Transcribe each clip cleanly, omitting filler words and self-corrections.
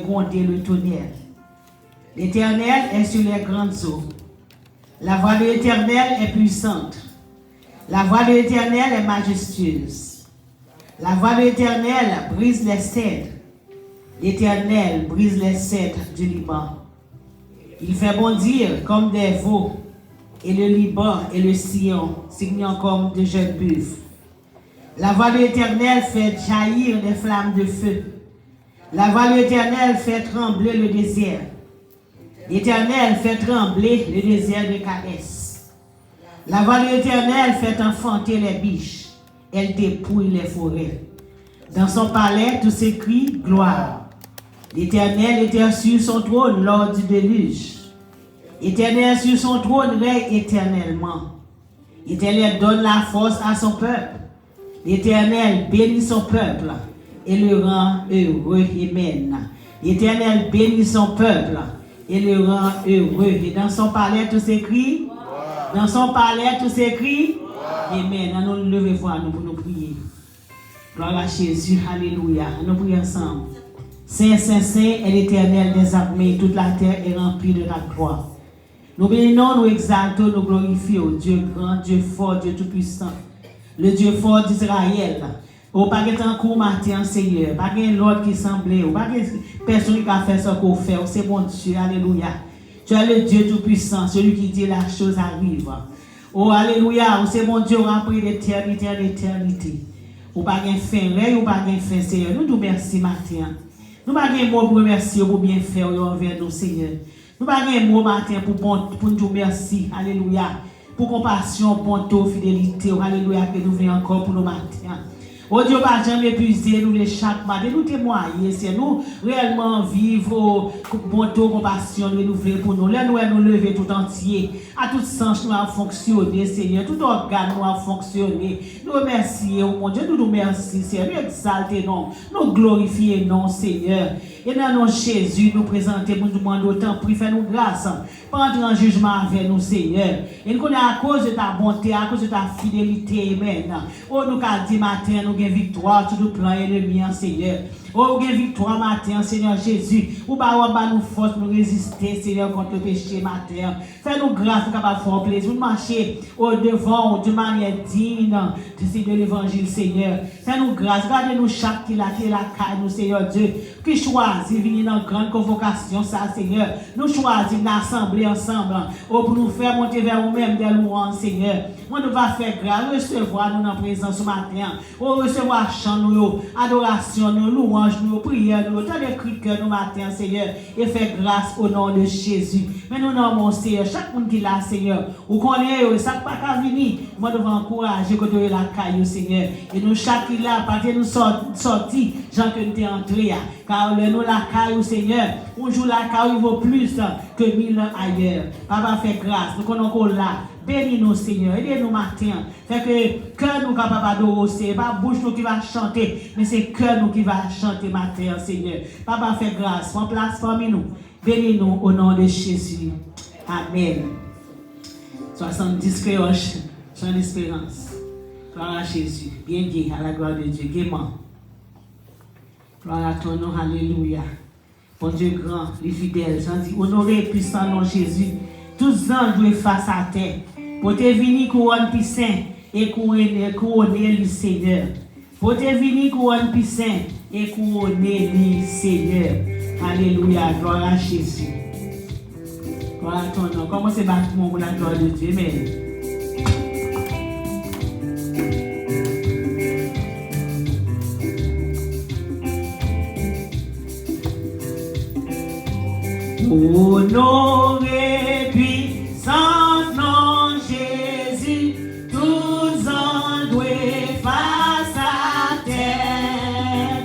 gronder le tonnerre. L'Éternel est sur les grandes eaux. La voix de l'Éternel est puissante. La voix de l'Éternel est majestueuse. La voix de l'Éternel brise les cèdres. L'Éternel brise les cèdres du Liban. Il fait bondir comme des veaux, et le Liban et le Sion signant comme de jeunes buffles. La voix de l'Éternel fait jaillir des flammes de feu. La voix de l'Éternel fait trembler le désert. L'Éternel fait trembler le désert de Kaès. La voix de l'Éternel fait enfanter les biches. Elle dépouille les forêts. Dans son palais, tout s'écrie gloire. L'Éternel était sur son trône lors du déluge. L'Éternel sur son trône règne éternellement. L'Éternel donne la force à son peuple. L'Éternel bénit son peuple et le rend heureux. Amen. L'Éternel bénit son peuple et le rend heureux. Et dans son palais, tout s'écrit. Dans son palais, tout s'écrit. Amen. Nous nous levons pour nous prier. Gloire à Jésus. Alléluia. Nous prions ensemble. Saint, Saint, Saint est l'Éternel des armées. Toute la terre est remplie de ta gloire. Nous bénissons, nous exaltons, nous glorifions. Dieu grand, Dieu fort, Dieu tout-puissant. Le Dieu fort d'Israël. Ou pas que tant qu'on matin, Seigneur. Pas que l'autre qui semblait. Ou pas que personne qui a fait ce qu'on fait. C'est bon Dieu. Alléluia. Tu es le Dieu tout-puissant. Celui qui dit la chose arrive. Oh, alléluia. C'est mon Dieu rempli d'éternité en éternité. Ou pas qu'un fin, ou pas qu'un fin, Seigneur. Nous nous merci matin. Nous pas qu'un mot pour remercier pour bien faire envers nous, Seigneur. Nous pas qu'un mot matin pour nous merci. Alléluia. Pour compassion, bonté, fidélité. Alléluia. Que nous venons encore pour nos matins. Oh Dieu, pas jamais épuiser nous les chaque matin. Nous témoigner, c'est nous réellement vivre bonté, compassion, renouveler pour nous. Là, nous lever tout entier. À tout sens, nous avons fonctionné, Seigneur. Tout organe, nous avons fonctionné. Nous remercions, mon Dieu, nous remercions, Seigneur. Nous exaltons, nous glorifions, non, Seigneur. Et dans nos Jésus, nous présenter, nous demandons autant, prie, fais-nous grâce. Prendre un jugement avec nous, Seigneur. Et nous connaissons à cause de ta bonté, à cause de ta fidélité, Amen. Oh, nous avons dit matin, nous avons victoire, tout le plan ennemi, Seigneur. Oh, nous avons victoire matin, Seigneur Jésus. Ou bah nous force, nous résister, Seigneur, contre le péché matin. Fais-nous grâce, nous capables de faire plaisir. Nous marcher au devant, de manière digne, de l'évangile, Seigneur. Fais-nous grâce, gardez-nous chaque qui la caille, nous, Seigneur Dieu. Qui choisit venir dans une grande convocation, ça, Seigneur. Nous choisissons d'assembler ensemble. Oh, pour nous faire monter vers nous-mêmes des louanges, Seigneur. On nous va faire grâce, recevoir nous dans la présence ce matin. Oh, recevoir chant nous, adoration nous, louange nous, prière nous, tant de cris que nous matin, Seigneur. Et faire grâce au nom de Jésus. Mais nous nommons, Seigneur, chaque monde qui l'a, Seigneur. Ou qu'on est, ça pas qu'à venir. Moi, nous devons encourager que tu la caillou, Seigneur. Et nous, chaque qui l'a, parce que nous sortis, Jean que nous t'es entré. Car nous la caillou, Seigneur. Un jour la caillou vaut plus que 1000 ans ailleurs. Papa, fait grâce. Nous connaissons là. Bénis-nous, Seigneur. Aidez-nous matin. Fait que cœur nous capable d'adorer. C'est pas bouche nous qui va chanter, mais c'est cœur nous qui va chanter matin, Seigneur. Papa, fait grâce. Prends place parmi nous. Bénis-nous au nom de Jésus. Amen. 70 créoles, chant d'espérance. Gloire à Jésus. Bien gay, à la gloire de Dieu. Gaiement. Gloire à ton nom. Alléluia. Bon Dieu grand, les fidèles. J'en dis, honoré et puissant nom Jésus. Tous anges doivent face à terre. Pour te venir couronne puissant et couronner le Seigneur. Pour te venir couronne puissant et couronner le Seigneur. Alléluia. Gloire à Jésus. Gloire à ton nom. Comment c'est battu pour la gloire de Dieu? Amen. Honoré, puissant nom Jésus, tous en doués face à terre.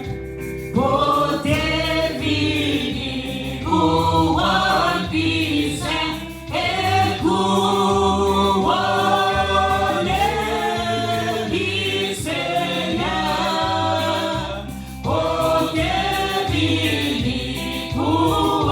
Pour tes vies, couronne puissant et couronne du Seigneur. Pour tes vies, couronne.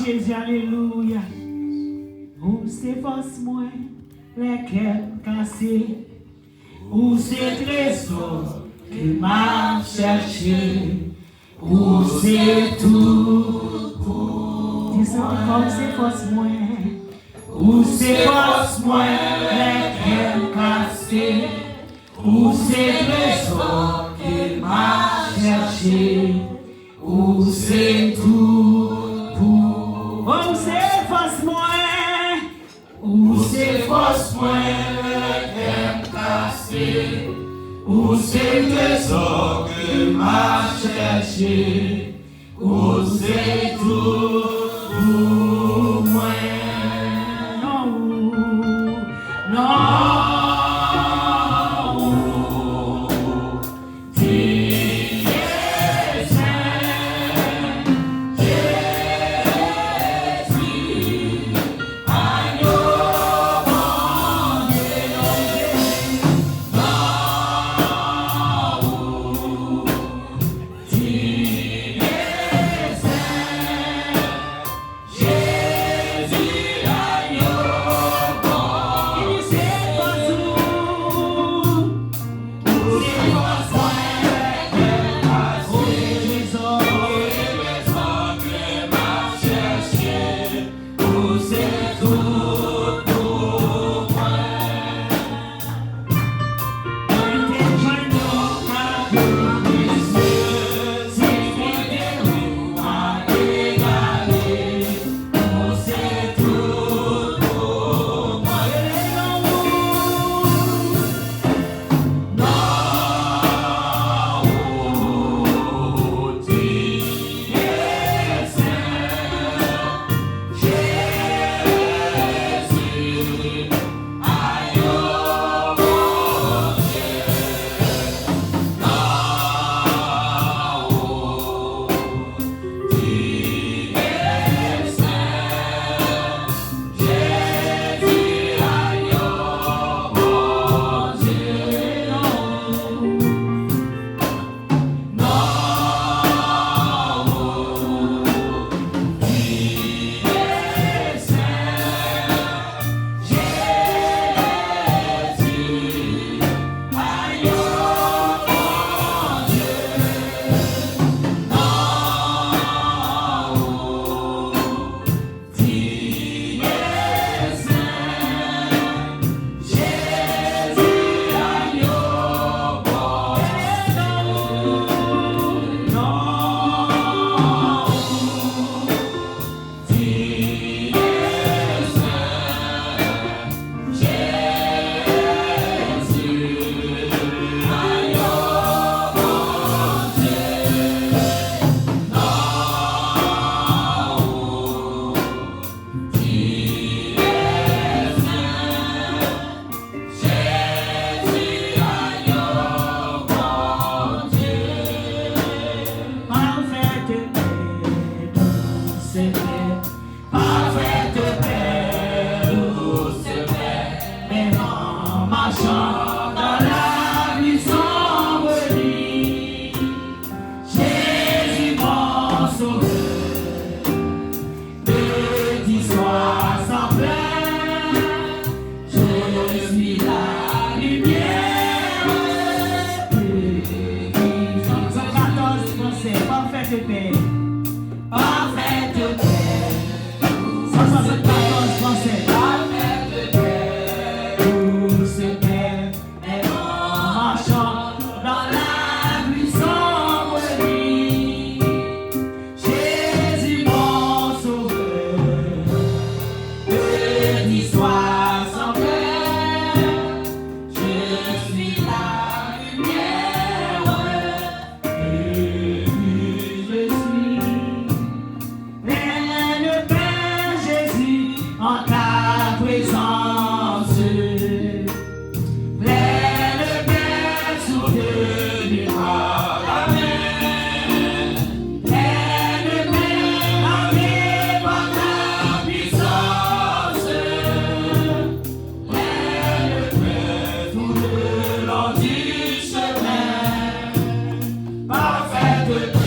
Jésus, alléluia. Où c'est force moins, les cœurs cassés. Où c'est trésor, qui m'a cherché, où c'est tout pour moi. Comme c'est force moins, où c'est force moins, les cœurs cassés, où c'est trésor qui m'a cherché, où c'est tout pour moi. Où c'est force moins, où c'est force moins, les cœurs cassés, où c'est trésor qui m'a cherché, où c'est tout pour moi. Non, non. Parfait.